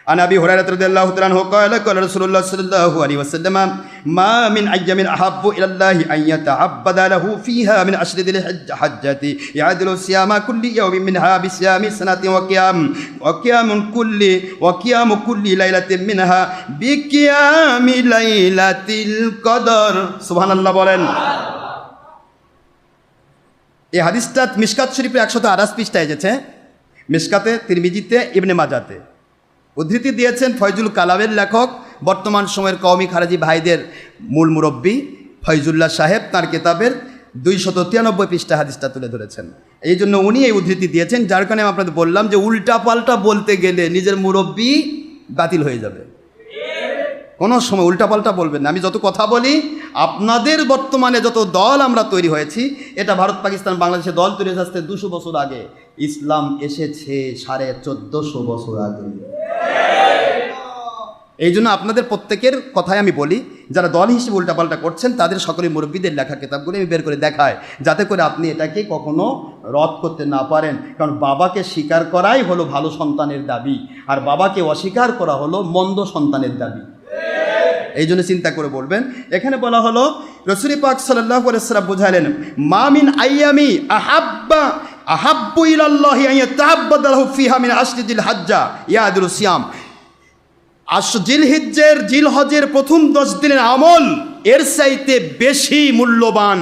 عن أبي هريرة رضي الله تعالى عنه قال قال رسول الله صلى الله عليه وسلم ما من أيام أحب إلى الله أن يتعبد له فيها من عشر ذي الحجة يعدل صيام كل يوم منها بصيام سنة وقيام كل ليلة منها بقيام ليلة القدر سبحان الله বলেন। এই হাদিসটা মিশকাত শরীফের 128 পৃষ্ঠায় এসেছে, মিশকাতে, তিরমিজিতে, ইবনে মাজাতে। উদ্ধৃতি দিয়েছেন ফয়জুল কালামের লেখক, বর্তমান সময়ের কওমি খারেজি ভাইদের মূল মুরব্বী ফয়জুল্লাহ সাহেব তার কিতাবের 293 পৃষ্ঠা হাদিসটা তুলে ধরেছেন। এই জন্য উনি এই উদ্ধৃতি দিয়েছেন, যার কারণে আমি আপনাদের বললাম যে উল্টা পাল্টা বলতে গেলে নিজের মুরব্বী বাতিল হয়ে যাবে। কোনো সময় উল্টাপাল্টা বলবেন না। আমি যত কথা বলি, আপনাদের বর্তমানে যত দল আমরা তৈরি হয়েছি, এটা ভারত পাকিস্তান বাংলাদেশে দল তৈরি হয়েছে আসতে 200 বছর আগে, ইসলাম এসেছে 1450 বছর আগে। এই জন্য আপনাদের প্রত্যেকের কথাই আমি বলি, যারা দল হিসেবে উল্টাপাল্টা করছেন তাদের সকলেই মুরব্বীদের লেখা কিতাবগুলো আমি বের করে দেখাই, যাতে করে আপনি এটাকে কখনো রদ করতে না পারেন। কারণ বাবাকে স্বীকার করাই হলো ভালো সন্তানের দাবি, আর বাবাকে অস্বীকার করা হলো মন্দ সন্তানের দাবি। এই জন্য চিন্তা করে বলবেন। এখানে বলা হলো রাসূল পাক সাল্লাল্লাহু আলাইহি ওয়াসাল্লাম বুঝালেন, মা মিন আইয়ামি আহাব্বু ইলাল্লাহি আন ইয়াতাআব্বাদা লাহু ফিহা মিন আশরিল হাজ্জা ইয়াদুল সিয়াম। জিলহজের প্রথম 10 দিনের আমল এর চাইতে বেশি মূল্যবান,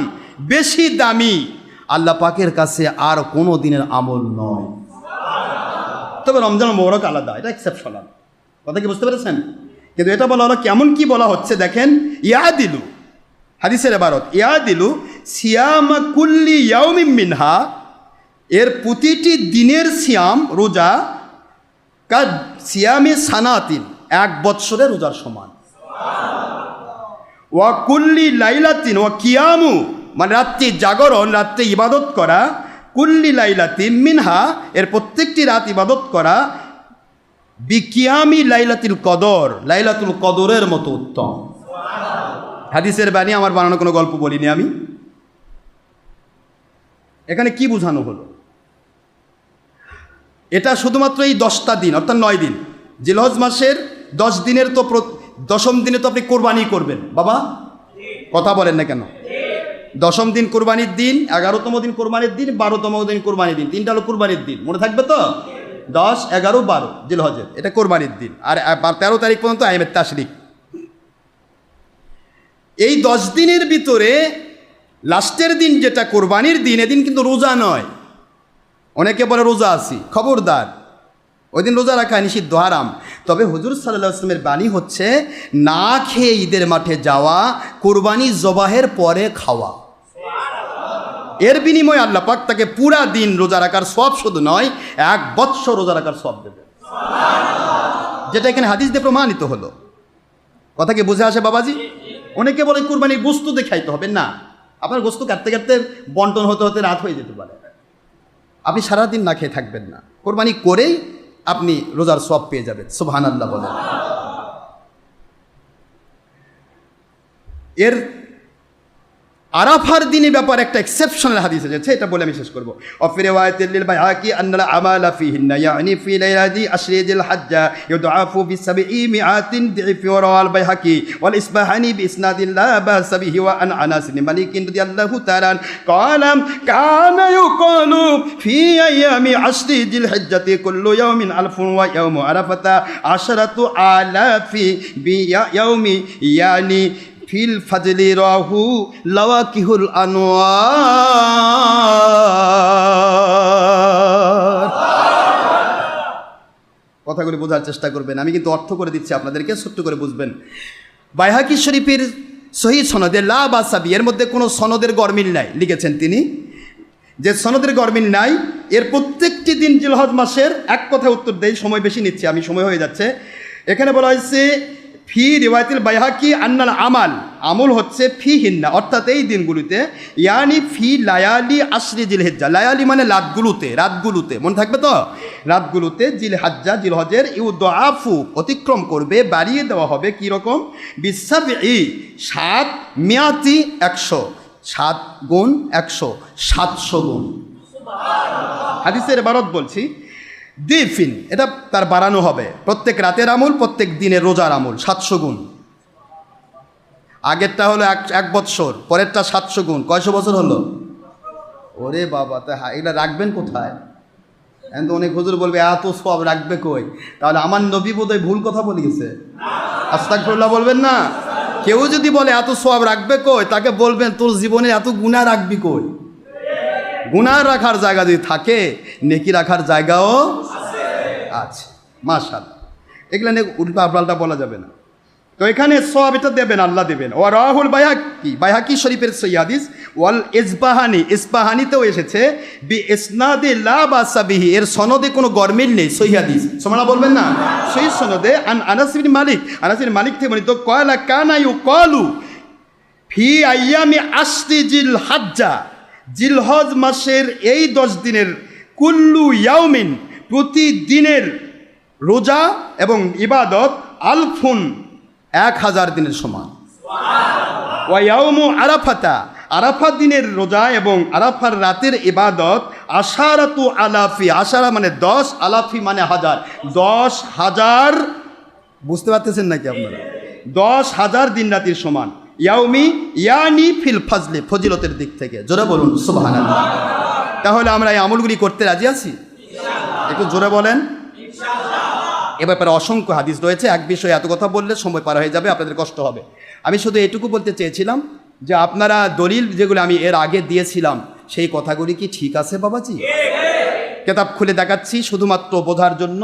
বেশি দামি আল্লাহ পাকের কাছে আর কোনো দিনের আমল নয়। তবে রমজান মোবারক আলাদা, এটা এক্সেপশনাল। কথা কি বুঝতে পেরেছেন? কিন্তু এটা বলা হলো কেমন কি বলা হচ্ছে দেখেন, ইয়াদিলু, হাদিসের ইবারত, ইয়াদিলু সিয়ামা কুল্লি ইয়াউমিন মিনহা, এর প্রতিটি দিনের সিয়াম রোজা কাদ সিয়ামে সানাতিন, 1 বৎসরের রোজার সমান। ওয়া কুল্লি লাইলাতিন ওয়া কিয়ামু, মানে রাত্রি জাগরণ, রাত্রে ইবাদত করা, কুল্লি লাইলাতিন মিনহা, এর প্রত্যেকটি রাত ইবাদত করা, বিকিয়ামি লাইলাতুল কদর, লাইলাতুল কদরের মতো উত্তম। হাদিসের বাণী, আমার বানানো কোনো গল্প বলিনি আমি। এখানে কি বোঝানো হলো? এটা শুধুমাত্র এই 10টা দিন, অর্থাৎ 9 দিন, জিলহজ মাসের 10 দিনের তো 10ম দিনে তো আপনি কোরবানি করবেন। বাবা কথা বলেন না কেন? 10ম দিন কোরবানির দিন, 11তম দিন কোরবানির দিন, 12তম দিন কোরবানির দিন, 3টা হলো কোরবানির দিন, মনে থাকবে তো? 10, 11, 12 জিলহজের, এটা কোরবানির দিন। আর 13 তারিখ পর্যন্ত আইয়ামে তাশরিক। এই 10 দিনের ভিতরে লাস্টের দিন যেটা কোরবানির দিন, এদিন কিন্তু রোজা নয়। অনেকে বলে রোজা আছি, খবরদার, ওই দিন রোজা রাখা নিষিদ্ধ, হারাম। তবে হুজুর সাল্লাল্লাহু আলাইহি ওয়াসাল্লামের বাণী হচ্ছে না খেয়ে ঈদের মাঠে যাওয়া, কোরবানি জবাহের পরে খাওয়া। এর বিনিময়ে আল্লাহ পাক তাকে পুরা দিন রোজা রাখার সওয়াব শুধু নয়, 1 বৎসর রোজা রাখার সওয়াব দেবে, যেটা এখানে হাদিস দিয়ে প্রমাণিত হলো। কথা কি বুঝে আসে বাবাজি? অনেকে বলে কুরবানির গোশত দিয়ে খাইতে হবে না, আপনার গোশত কাটতে কাটতে বন্টন হতে হতে রাত হয়ে যেতে পারে, আপনি সারাদিন না খেয়ে থাকবেন না, কোরবানি করেই আপনি রোজার সওয়াব পেয়ে যাবেন। সুবহানাল্লাহ বলেন। এর আরাফার দিনের ব্যাপারে একটা এক্সেপশনাল হাদিস এসেছে, এটা বলে আমি শেষ করব। অফি রিওয়ায়াতিল লিল বাইহাকি আন্নাল আমালা ফিহিন্না ইয়ানি ফি লাইলাতি আশরিল হাজ্জা ইউদআফু বি 700 দিফ ওয়া রাওয়াল বাইহাকি ওয়াল ইসবাহানি বি ইসনাদিন লা বা'স বিহি ওয়া আন আনাস বিন মালিক রাদিয়াল্লাহু তাআলা ক্বালা কানা ইউকালু ফি আইয়ামি আশরিল হজ্জাতি কুল্লু ইয়াউমিন আলফুন ওয়া ইয়াউমু আরাফাতা আশরাতু আলাফি বি ইয়াউমি ইয়ানি ফিল ফাজলি রাহু লাওয়াকিহুল আনওয়ার। কথাগুলি বোঝার চেষ্টা করবেন, আমি কিন্তু অর্থ করে দিচ্ছি আপনাদেরকে, ছোট্ট করে বুঝবেন। বাইহাকি শরীফের সহিহ সনদে লা বা'সা বিহি, এর মধ্যে কোনো সনদের গরমিল নাই, লিখেছেন তিনি, যে সনদের গরমিল নাই, এর প্রত্যেকটি দিন জিলহজ মাসের। এক কথা উত্তর দেই, সময় বেশি নিচ্ছি আমি, সময় হয়ে যাচ্ছে। এখানে বলা হয়েছে ফি রিওয়ায়াতিল বাইহাকি আন্নাল আমাল, আমল হচ্ছে ফি হিন্না, অর্থাৎ এই দিনগুলিতে, ইয়ানি ফি লায়ালি আশরি জিলহিজ্জা, লায়ালি মানে রাতগুলোতে, রাতগুলোতে, মনে থাকবে তো? রাতগুলোতে জিলহাজ্জা, জিলহজের, ইউদআফু অতিক্রম করবে, বাড়িয়ে দেওয়া হবে, কি রকম? বিসাবঈ 7 মিয়াতি 100, 7 গুণ 100, 700 গুণ। হাদিসের ইবারত বলছি, দিফিন, এটা তার বাড়ানো হবে। প্রত্যেক রাতের আমল, প্রত্যেক দিনের রোজার আমল 700 গুণ। আগেরটা হলো 1 বৎসর, পরেরটা 700 গুণ। কয়শো বছর হলো? ওরে বাবা, তা এটা রাখবেন কোথায়? এখন তো অনেক হুজুর বলবে এত সব রাখবে কই? তাহলে আমার নবী বোধহয় ভুল কথা বলে গেছে। আস্তাগফিরুল্লাহ বলবেন না? কেউ যদি বলে এত সব রাখবে কই, তাকে বলবেন তোর জীবনে এত গুনাহ রাখবি কই? গুনাহ রাখার জায়গা যদি থাকে, নেকি রাখার জায়গাও আছে। মাশাআল্লাহ, এগুলো নিয়ে উল্টা পাল্টা বলা যাবে না। তো এখানে সব এটা দেবেন, আল্লাহ দেবেন। ও রাহুল বাইহাকি শরীফের সহিহ হাদিস, ওয়াল ইসবাহানি, ইসবাহানিতেও এসেছে বি ইসনাদে লা বাসা বিহি, এর সনদে কোনো গরমিল নেই, সহিহ হাদিস। সুবহানাল্লাহ বলবেন না? সেই সনদে আনাস বিন মালিক, আনাস বিন মালিক থেকে বর্ণিত, ক্বালা কানা ইউকালু ফি আইয়ামি আশরি জিলহজ্জা, জিলহজ মাসের এই 10 দিনের, কুল্লু ইয়াউমিন, প্রতিদিনের রোজা এবং ইবাদত, আলফুন, 1000 দিনের সমান। ওয়া ইয়াউমু আরাফাতা, আরাফা দিনের রোজা এবং আরাফার রাতের ইবাদত, আশারাতু আলাফি, আশারা মানে 10, আলাফি মানে 1000, 10,000, বুঝতে পারতেছেন নাকি আপনারা? 10,000 দিন রাতের সমান। ইয়াউমি ইয়ানি ফিল ফাজলে, ফজিলতের দিক থেকে। জোরে বলুন সুবহানাল্লাহ। তাহলে আমরা এই আমলগুলি করতে রাজি আছি? একটু জোরে বলেন। এ ব্যাপারে অসংখ্য হাদিস রয়েছে। এক বিষয়ে এত কথা বললে সময় পার হয়ে যাবে, আপনাদের কষ্ট হবে। আমি শুধু এটুকু বলতে চেয়েছিলাম যে আপনারা দলিল যেগুলো আমি এর আগে দিয়েছিলাম, সেই কথাগুলি কি ঠিক আছে বাবাজি? কেতাব খুলে দেখাচ্ছি, শুধুমাত্র বোঝার জন্য,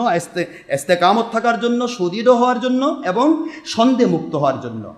ইস্তেকামত থাকার জন্য, সুদৃঢ় হওয়ার জন্য এবং সন্দেহমুক্ত হওয়ার জন্য।